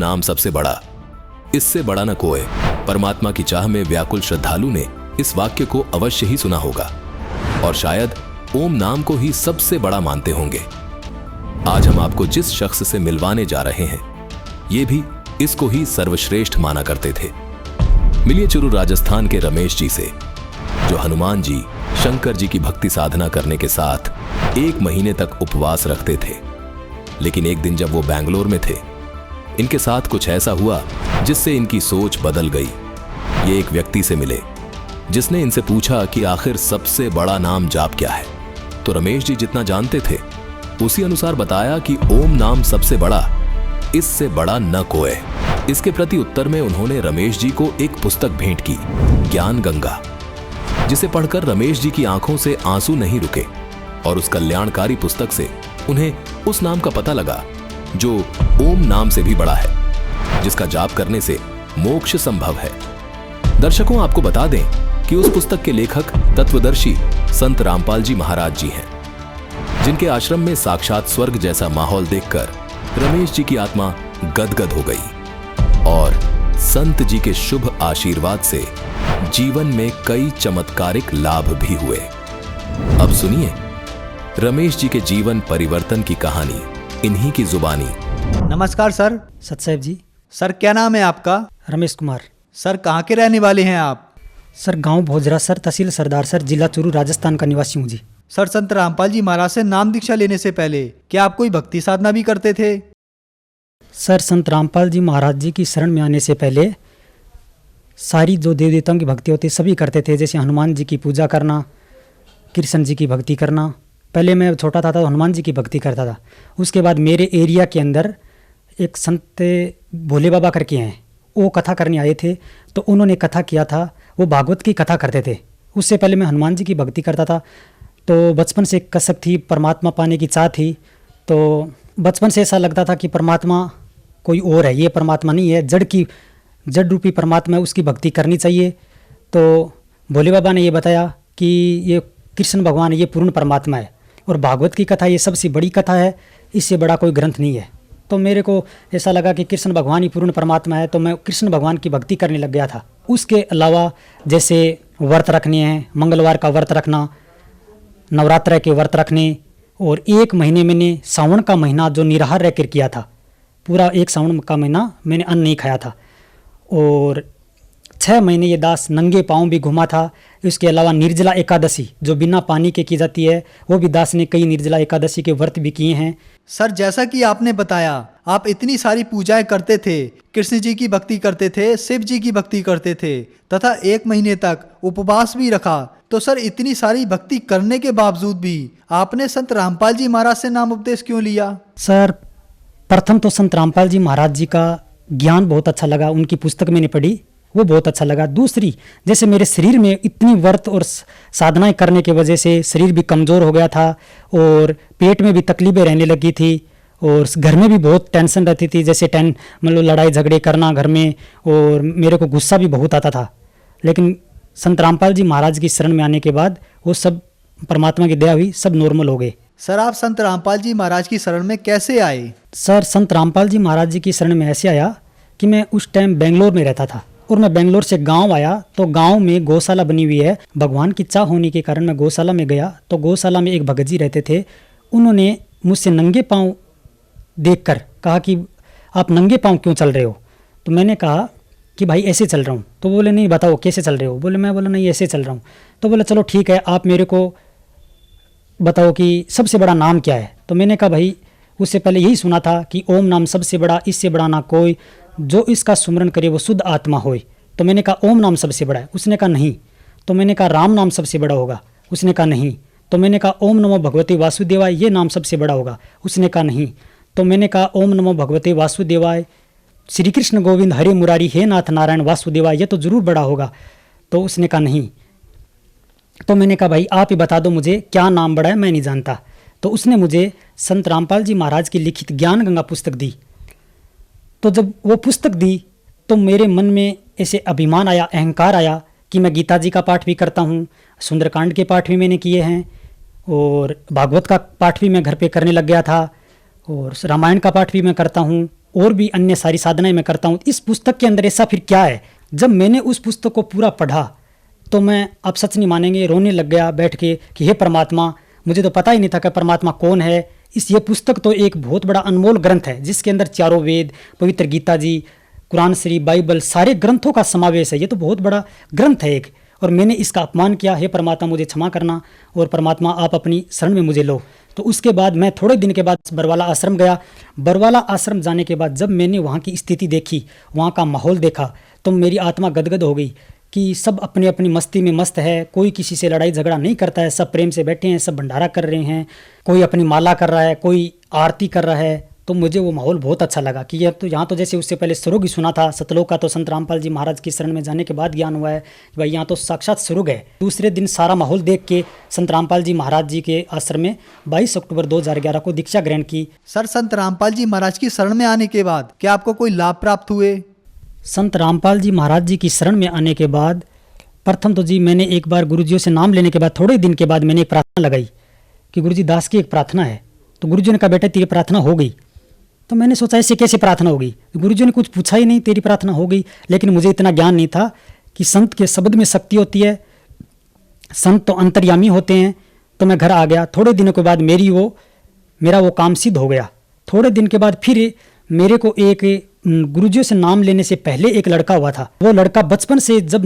नाम सबसे बड़ा, इससे बड़ा न कोई। परमात्मा की चाह में व्याकुल श्रद्धालु ने इस वाक्य को अवश्य ही सुना होगा और शायद ओम नाम को ही सबसे बड़ा मानते होंगे। आज हम आपको जिस शख्स से मिलवाने जा रहे हैं, ये भी इसको ही सर्वश्रेष्ठ माना करते थे। मिलिए चुरू राजस्थान के रमेश जी से, जो हनुमान जी, शंकर जी की भक्ति साधना करने के साथ 1 महीने तक उपवास रखते थे। लेकिन एक दिन जब वो बैंगलोर में थे, इनके साथ कुछ ऐसा हुआ जिससे इनकी सोच बदल गई। ये एक व्यक्ति से मिले जिसने इनसे पूछा कि आखिर सबसे बड़ा नाम जाप क्या है। तो रमेश जी जितना जानते थे उसी अनुसार बताया कि ओम नाम सबसे बड़ा, इससे बड़ा न कोई। इसके प्रति उत्तर में उन्होंने रमेश जी को एक पुस्तक भेंट की, ज्ञान गंगा, जिसे पढ़कर रमेश जी की आंखों से आंसू नहीं रुके और उस कल्याणकारी पुस्तक से उन्हें उस नाम का पता लगा जो ओम नाम से भी बड़ा है, जिसका जाप करने से मोक्ष संभव है। दर्शकों, आपको बता दें कि उस पुस्तक के लेखक तत्वदर्शी संत रामपाल जी महाराज जी हैं, जिनके आश्रम में साक्षात स्वर्ग जैसा माहौल देखकर रमेश जी की आत्मा गदगद हो गई और संत जी के शुभ आशीर्वाद से जीवन में कई चमत्कारिक लाभ भी हुए। अब सुनिए रमेश जी के जीवन परिवर्तन की कहानी इन्हीं की जुबानी। नमस्कार सर। सतसाहेब जी। सर क्या नाम है आपका? रमेश कुमार। सर कहाँ के रहने वाले हैं आप? सर गांव भोजरा सर, तहसील सरदार सर, जिला चूरू, राजस्थान का निवासी हूँ जी। सर संत रामपाल जी महाराज से नाम दीक्षा लेने से पहले क्या आप कोई भक्ति साधना भी करते थे? सर संत रामपाल जी महाराज जी की शरण में आने से पहले सारी जो देव देवताओं की भक्ति होती सभी करते थे, जैसे हनुमान जी की पूजा करना, कृष्ण जी की भक्ति करना। पहले मैं छोटा था तो हनुमान जी की भक्ति करता था। उसके बाद मेरे एरिया के अंदर एक संत भोले बाबा करके हैं, वो कथा करने आए थे, तो उन्होंने कथा किया था, वो भागवत की कथा करते थे। उससे पहले मैं हनुमान जी की भक्ति करता था। तो बचपन से कसक थी, परमात्मा पाने की चाह थी। तो बचपन से ऐसा लगता था कि परमात्मा कोई और है, ये परमात्मा नहीं है, जड़ रूपी परमात्मा है, उसकी भक्ति करनी चाहिए। तो भोले बाबा ने ये बताया कि ये कृष्ण भगवान है, ये पूर्ण परमात्मा है और भागवत की कथा ये सबसे बड़ी कथा है, इससे बड़ा कोई ग्रंथ नहीं है। तो मेरे को ऐसा लगा कि कृष्ण भगवान ही पूर्ण परमात्मा है, तो मैं कृष्ण भगवान की भक्ति करने लग गया था। उसके अलावा जैसे व्रत रखने हैं, मंगलवार का व्रत रखना, नवरात्र के व्रत रखने, और 1 महीने मैंने सावन का महीना जो निराहार रह कर किया था, पूरा 1 सावन का महीना मैंने अन्न नहीं खाया था। और 6 महीने ये दास नंगे पाँव भी घुमा था। इसके अलावा निर्जला एकादशी जो बिना पानी के की जाती है, वो भी दास ने कई निर्जला एकादशी के व्रत भी किए हैं। सर जैसा कि आपने बताया आप इतनी सारी पूजाएं करते थे, कृष्ण जी की भक्ति करते थे, शिव जी की भक्ति करते थे तथा 1 महीने तक उपवास भी रखा, तो सर इतनी सारी भक्ति करने के बावजूद भी आपने संत रामपाल जी महाराज से नाम उपदेश क्यों लिया? सर प्रथम तो संत रामपाल जी महाराज जी का ज्ञान बहुत अच्छा लगा, उनकी पुस्तक मैंने पढ़ी, वो बहुत अच्छा लगा। दूसरी, जैसे मेरे शरीर में इतनी व्रत और साधनाएं करने की वजह से शरीर भी कमज़ोर हो गया था और पेट में भी तकलीफें रहने लगी थी और घर में भी बहुत टेंशन रहती थी, जैसे मतलब लड़ाई झगड़े करना घर में, और मेरे को गुस्सा भी बहुत आता था। लेकिन संत रामपाल जी महाराज की शरण में आने के बाद वो सब परमात्मा की दया हुई, सब नॉर्मल हो गए। सर आप संत रामपाल जी महाराज की शरण में कैसे आए? सर संत रामपाल जी महाराज जी की शरण में ऐसे आया कि मैं उस टाइम बेंगलोर में रहता था और मैं बेंगलोर से गांव आया, तो गांव में गौशाला बनी हुई है। भगवान की चाह होने के कारण मैं गौशाला में गया, तो गौशाला में एक भगत जी रहते थे। उन्होंने मुझसे नंगे पाँव देखकर कहा कि आप नंगे पाँव क्यों चल रहे हो? तो मैंने कहा कि भाई ऐसे चल रहा हूँ। तो बोले नहीं बताओ कैसे चल रहे हो? मैं बोला नहीं ऐसे चल रहा हूँ। तो बोले चलो ठीक है, आप मेरे को बताओ कि सबसे बड़ा नाम क्या है? तो मैंने कहा भाई उससे पहले यही सुना था कि ओम नाम सबसे बड़ा, इससे बड़ा ना कोई, जो इसका सुमरन करे वो शुद्ध आत्मा होए। तो मैंने कहा ओम नाम सबसे बड़ा है। उसने कहा नहीं। तो मैंने कहा राम नाम सबसे बड़ा होगा। उसने कहा नहीं। तो मैंने कहा ओम नमो भगवते वासुदेवाय ये नाम सबसे बड़ा होगा। उसने कहा नहीं। तो मैंने कहा ओम नमो भगवते वासुदेवाय, श्री कृष्ण गोविंद हरे मुरारी हे नाथ नारायण वासुदेवाय, ये तो जरूर बड़ा होगा। तो उसने कहा नहीं। तो मैंने कहा भाई आप ही बता दो मुझे क्या नाम बड़ा है, मैं नहीं जानता। तो उसने मुझे संत रामपाल जी महाराज की लिखित ज्ञान गंगा पुस्तक दी। तो जब वो पुस्तक दी तो मेरे मन में ऐसे अभिमान आया, अहंकार आया कि मैं गीता जी का पाठ भी करता हूँ, सुंदरकांड के पाठ भी मैंने किए हैं और भागवत का पाठ भी मैं घर पे करने लग गया था और रामायण का पाठ भी मैं करता हूँ और भी अन्य सारी साधनाएं मैं करता हूँ। इस पुस्तक के अंदर ऐसा फिर क्या है? जब मैंने उस पुस्तक को पूरा पढ़ा तो मैं, आप सच नहीं मानेंगे, रोने लग गया बैठ के कि हे परमात्मा, मुझे तो पता ही नहीं था कि परमात्मा कौन है। ये पुस्तक तो एक बहुत बड़ा अनमोल ग्रंथ है जिसके अंदर चारों वेद, पवित्र गीता जी, कुरान शरीफ, बाइबल, सारे ग्रंथों का समावेश है। ये तो बहुत बड़ा ग्रंथ है एक, और मैंने इसका अपमान किया। हे परमात्मा, मुझे क्षमा करना, और परमात्मा आप अपनी शरण में मुझे लो। तो उसके बाद मैं थोड़े दिन के बाद बरवाला आश्रम गया। बरवाला आश्रम जाने के बाद जब मैंने वहाँ की स्थिति देखी, वहाँ का माहौल देखा, तो मेरी आत्मा गदगद हो गई कि सब अपनी अपनी मस्ती में मस्त है, कोई किसी से लड़ाई झगड़ा नहीं करता है, सब प्रेम से बैठे हैं, सब भंडारा कर रहे हैं, कोई अपनी माला कर रहा है, कोई आरती कर रहा है। तो मुझे वो माहौल बहुत अच्छा लगा कि ये तो यहाँ तो जैसे उससे पहले स्वर्ग ही सुना था, सतलोक का तो संत रामपाल जी महाराज की शरण में जाने के बाद ज्ञान हुआ है कि भाई यहाँ तो साक्षात स्वर्ग है। दूसरे दिन सारा माहौल देख के संत रामपाल जी महाराज जी के आश्रम में 22 अक्टूबर 2011 को दीक्षा ग्रहण की। सर, संत रामपाल जी महाराज की शरण में आने के बाद क्या आपको कोई लाभ प्राप्त हुए? संत रामपाल जी महाराज जी की शरण में आने के बाद प्रथम तो जी मैंने एक बार गुरुजियों से नाम लेने के बाद थोड़े दिन के बाद मैंने एक प्रार्थना लगाई कि गुरुजी, दास की एक प्रार्थना है। तो गुरुजी ने कहा, बेटा तेरी प्रार्थना हो गई। तो मैंने सोचा ऐसे कैसे प्रार्थना होगी? गुरुजी ने कुछ पूछा ही नहीं, तेरी प्रार्थना हो गई। लेकिन मुझे इतना ज्ञान नहीं था कि संत के शब्द में शक्ति होती है, संत तो अंतर्यामी होते हैं। तो मैं घर आ गया। थोड़े दिनों के बाद मेरा वो काम सिद्ध हो गया। थोड़े दिन के बाद फिर मेरे को एक गुरुजियों से नाम लेने से पहले एक लड़का हुआ था। वो लड़का बचपन से जब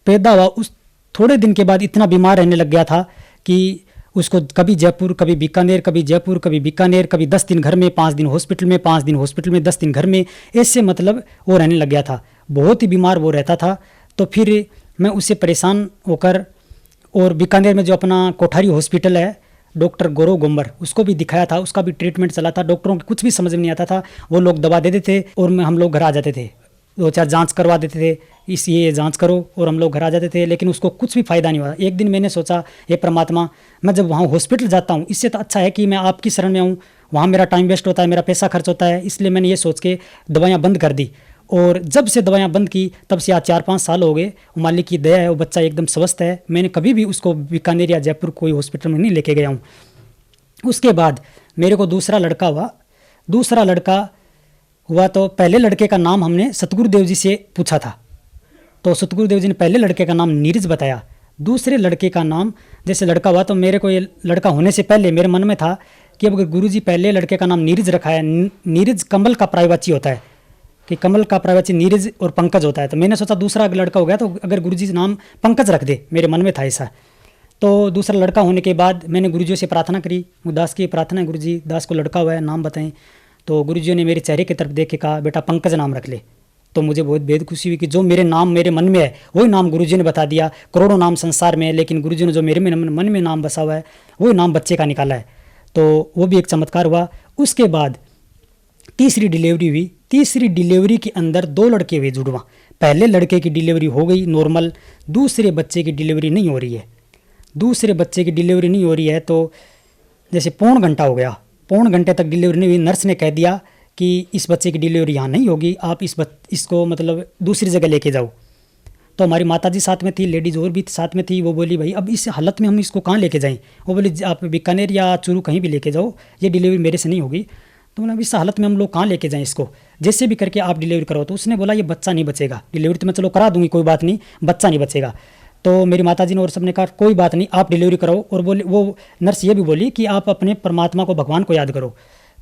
पैदा हुआ, उस थोड़े दिन के बाद इतना बीमार रहने लग गया था कि उसको कभी जयपुर, कभी बीकानेर, कभी जयपुर, कभी बीकानेर, कभी 10 दिन घर में, 5 दिन हॉस्पिटल में, 5 दिन हॉस्पिटल में, 10 दिन घर में, ऐसे मतलब वो रहने लग गया था। बहुत ही बीमार वो रहता था। तो फिर मैं उससे परेशान होकर, और बीकानेर में जो अपना कोठारी हॉस्पिटल है, डॉक्टर गौरव गोम्बर, उसको भी दिखाया था। उसका भी ट्रीटमेंट चला था। डॉक्टरों को कुछ भी समझ में नहीं आता था। वो लोग दवा दे देते थे और हम लोग घर आ जाते थे। 2-4 जांच करवा देते थे, ये जांच करो, और हम लोग घर आ जाते थे। लेकिन उसको कुछ भी फ़ायदा नहीं हुआ। एक दिन मैंने सोचा, हे परमात्मा, मैं जब वहाँ हॉस्पिटल जाता हूँ, इससे तो अच्छा है कि मैं आपकी शरण में आऊँ। वहाँ मेरा टाइम वेस्ट होता है, मेरा पैसा खर्च होता है। इसलिए मैंने ये सोच के दवाइयाँ बंद कर दी। और जब से दवाइयाँ बंद की तब से आज 4-5 साल हो गए। मालिक की दया है, वो बच्चा एकदम स्वस्थ है। मैंने कभी भी उसको बीकानेर या जयपुर कोई हॉस्पिटल में नहीं लेके गया हूँ। उसके बाद मेरे को दूसरा लड़का हुआ। दूसरा लड़का हुआ तो पहले लड़के का नाम हमने सतगुरुदेव जी से पूछा था। तो सतगुरुदेव जी ने पहले लड़के का नाम नीरज बताया। दूसरे लड़के का नाम, जैसे लड़का हुआ तो मेरे को ये लड़का होने से पहले मेरे मन में था कि अगर गुरुजी पहले लड़के का नाम नीरज रखा है, नीरज कमल का पर्यायवाची होता है कि कमल का पर्यायवाची नीरज और पंकज होता है। तो मैंने सोचा दूसरा लड़का हो गया तो अगर गुरुजी नाम पंकज रख दे, मेरे मन में था ऐसा। तो दूसरा लड़का होने के बाद मैंने गुरुजियों से प्रार्थना करी। दास की प्रार्थना है, गुरुजी दास को लड़का हुआ है, नाम बताएं। तो गुरुजियों ने मेरे चेहरे की तरफ देख के कहा, बेटा पंकज नाम रख ले। तो मुझे बहुत बेहद खुशी हुई कि जो मेरे नाम मेरे मन में है वही नाम गुरुजी ने बता दिया। करोड़ों नाम संसार में है, लेकिन गुरुजी ने जो मेरे मन में नाम बसा हुआ है वही नाम बच्चे का निकाला है। तो वो भी एक चमत्कार हुआ। उसके बाद तीसरी डिलीवरी हुई। तीसरी डिलीवरी के अंदर 2 लड़के हुए जुड़वा। पहले लड़के की डिलीवरी हो गई नॉर्मल, दूसरे बच्चे की डिलीवरी नहीं हो रही है। दूसरे बच्चे की डिलीवरी नहीं हो रही है तो जैसे पौन घंटा हो गया, पौन घंटे तक डिलीवरी नहीं हुई। नर्स ने कह दिया कि इस बच्चे की डिलीवरी यहाँ नहीं होगी, आप इसको मतलब दूसरी जगह लेके जाओ। तो हमारी माताजी साथ में थी, लेडीज़ और भी साथ में थी। वो बोली भाई अब इस हालत में हम इसको कहाँ लेके जाएं? वो बोली आप बीकानेर या चूरू कहीं भी लेके जाओ, ये डिलीवरी मेरे से नहीं होगी। तो मतलब इस हालत में हम लोग कहाँ लेके जाएं इसको, जैसे भी करके आप डिलीवरी करो। तो उसने बोला ये बच्चा नहीं बचेगा, डिलीवरी तो मैं चलो करा दूंगी, कोई बात नहीं, बच्चा नहीं बचेगा। तो मेरी माताजी ने और सबने कहा कोई बात नहीं, आप डिलीवरी कराओ। और वो नर्स ये भी बोली कि आप अपने परमात्मा को, भगवान को याद करो।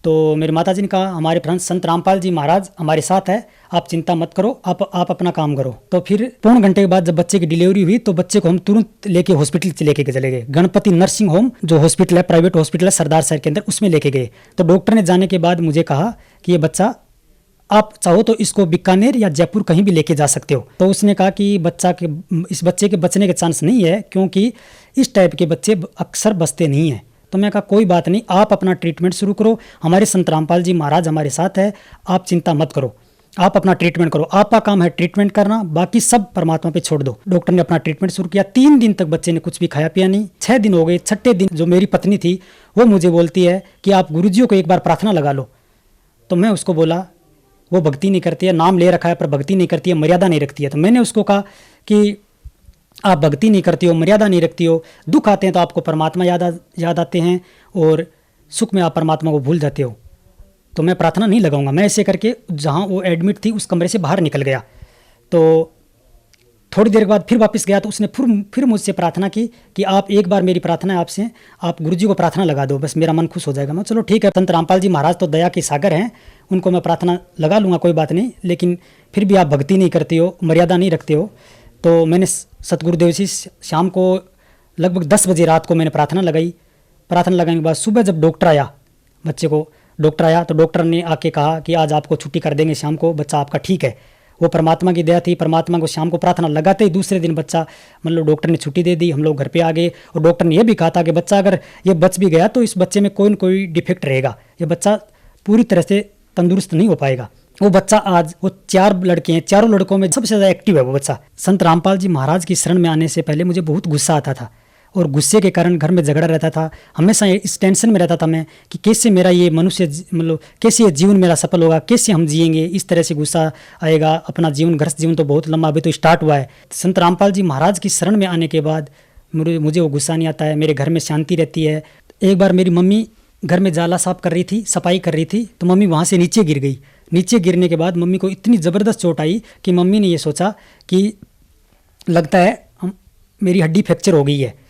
तो मेरी माताजी ने कहा हमारे फ्रेंड संत रामपाल जी महाराज हमारे साथ है, आप चिंता मत करो, आप अपना काम करो। तो फिर पौन घंटे के बाद जब बच्चे की डिलीवरी हुई तो बच्चे को हम तुरंत लेके हॉस्पिटल लेके चले गए। गणपति नर्सिंग होम जो हॉस्पिटल है, प्राइवेट हॉस्पिटल है सरदार शहर के अंदर, उसमें लेके गए। तो डॉक्टर ने जाने के बाद मुझे कहा कि ये बच्चा आप चाहो तो इसको बीकानेर या जयपुर कहीं भी लेके जा सकते हो। तो उसने कहा कि इस बच्चे के बचने के चांस नहीं है, क्योंकि इस टाइप के बच्चे अक्सर बचते नहीं हैं। तो मैं कहा कोई बात नहीं, आप अपना ट्रीटमेंट शुरू करो, हमारे संत रामपाल जी महाराज हमारे साथ है, आप चिंता मत करो, आप अपना ट्रीटमेंट करो, आपका काम है ट्रीटमेंट करना, बाकी सब परमात्मा पे छोड़ दो। डॉक्टर ने अपना ट्रीटमेंट शुरू किया। 3 दिन तक बच्चे ने कुछ भी खाया पिया नहीं। 6 दिन हो गए। 6ठे दिन जो मेरी पत्नी थी वो मुझे बोलती है कि आप गुरुजियों को एक बार प्रार्थना लगा लो। तो मैं उसको बोला वो भक्ति नहीं करती है, नाम ले रखा है पर भक्ति नहीं करती है, मर्यादा नहीं रखती है। तो मैंने उसको कहा कि आप भक्ति नहीं करती हो, मर्यादा नहीं रखती हो, दुख आते हैं तो आपको परमात्मा याद आते हैं और सुख में आप परमात्मा को भूल जाते हो। तो मैं प्रार्थना नहीं लगाऊंगा। मैं ऐसे करके जहाँ वो एडमिट थी उस कमरे से बाहर निकल गया। तो थोड़ी देर के बाद फिर वापस गया तो उसने फिर मुझसे प्रार्थना की कि आप एक बार, मेरी प्रार्थना है आपसे, आप गुरुजी को प्रार्थना लगा दो, बस मेरा मन खुश हो जाएगा। मैं चलो ठीक है, संत रामपाल जी महाराज तो दया के सागर हैं, उनको मैं प्रार्थना लगा लूँगा, कोई बात नहीं, लेकिन फिर भी आप भक्ति नहीं करते हो, मर्यादा नहीं रखते हो। तो मैंने सतगुरुदेव जी शाम को लगभग 10 बजे रात को मैंने प्रार्थना लगाई। प्रार्थना लगाने के बाद सुबह जब डॉक्टर आया, बच्चे को डॉक्टर आया तो डॉक्टर ने आके कहा कि आज आपको छुट्टी कर देंगे, शाम को बच्चा आपका ठीक है। वो परमात्मा की दया थी। परमात्मा को शाम को प्रार्थना लगाते ही दूसरे दिन बच्चा, मतलब डॉक्टर ने छुट्टी दे दी, हम लोग घर पे आ गए। और डॉक्टर ने यह भी कहा था कि बच्चा अगर ये बच भी गया तो इस बच्चे में कोई न कोई डिफेक्ट रहेगा, ये बच्चा पूरी तरह से तंदुरुस्त नहीं हो पाएगा। वो बच्चा आज, वो 4 लड़के हैं, चारों लड़कों में सबसे ज़्यादा एक्टिव है वो बच्चा। संत रामपाल जी महाराज की शरण में आने से पहले मुझे बहुत गुस्सा आता था और गुस्से के कारण घर में झगड़ा रहता था। हमेशा इस टेंशन में रहता था मैं कि कैसे मेरा ये मनुष्य, मतलब कैसे ये जीवन मेरा सफल होगा, कैसे हम जिएंगे, इस तरह से गुस्सा आएगा। अपना जीवन, गृहस्थ जीवन तो बहुत लंबा अभी तो स्टार्ट हुआ है। संत रामपाल जी महाराज की शरण में आने के बाद मुझे वो गुस्सा नहीं आता है, मेरे घर में शांति रहती है। एक बार मेरी मम्मी घर में जाला साफ कर रही थी, सफाई कर रही थी, तो मम्मी वहाँ से नीचे गिर गई। नीचे गिरने के बाद मम्मी को इतनी ज़बरदस्त चोट आई कि मम्मी ने ये सोचा कि लगता है मेरी हड्डी फ्रैक्चर हो गई है।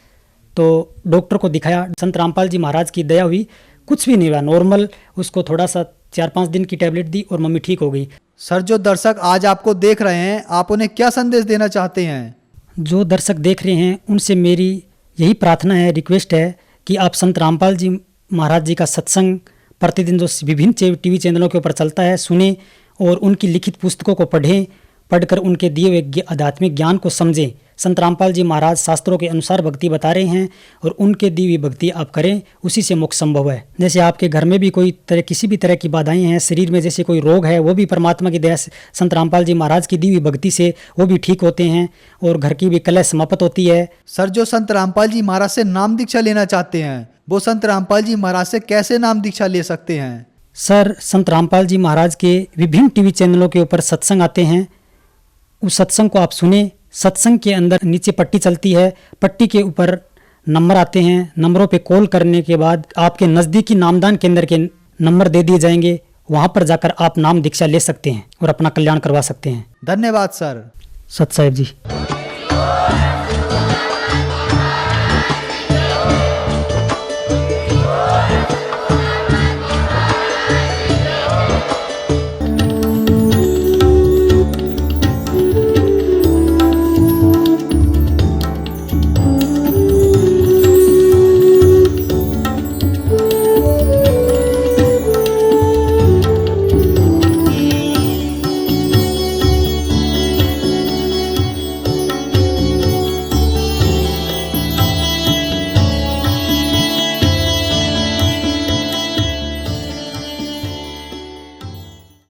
तो डॉक्टर को दिखाया, संत रामपाल जी महाराज की दया हुई, कुछ भी नहीं हुआ, नॉर्मल। उसको थोड़ा सा 4-5 दिन की टैबलेट दी और मम्मी ठीक हो गई। सर, जो दर्शक आज आपको देख रहे हैं, आप उन्हें क्या संदेश देना चाहते हैं? जो दर्शक देख रहे हैं उनसे मेरी यही प्रार्थना है, रिक्वेस्ट है कि आप संत रामपाल जी महाराज जी का सत्संग प्रतिदिन जो विभिन्न टीवी चैनलों के ऊपर चलता है सुने और उनकी लिखित पुस्तकों को पढ़ें, पढ़कर उनके दिए हुए आध्यात्मिक ज्ञान को समझें। संत रामपाल जी महाराज शास्त्रों के अनुसार भक्ति बता रहे हैं और उनके दी हुई भक्ति आप करें, उसी से मोक्ष संभव है। जैसे आपके घर में भी किसी भी तरह की बाधाएं हैं, शरीर में जैसे कोई रोग है, वो भी परमात्मा की दया से, संत रामपाल जी महाराज की दी हुई भक्ति से वो भी ठीक होते हैं और घर की भी कलह समाप्त होती है। सर, जो संत रामपाल जी महाराज से नाम दीक्षा लेना चाहते हैं, वो संत रामपाल जी महाराज से कैसे नाम दीक्षा ले सकते हैं? सर, संत रामपाल जी महाराज के विभिन्न टीवी चैनलों के ऊपर सत्संग आते हैं, उस सत्संग को आप सुने। सत्संग के अंदर नीचे पट्टी चलती है, पट्टी के ऊपर नंबर आते हैं, नंबरों पे कॉल करने के बाद आपके नज़दीकी नामदान केंद्र के नंबर दे दिए जाएंगे, वहां पर जाकर आप नाम दीक्षा ले सकते हैं और अपना कल्याण करवा सकते हैं। धन्यवाद सर। सत साहिब जी।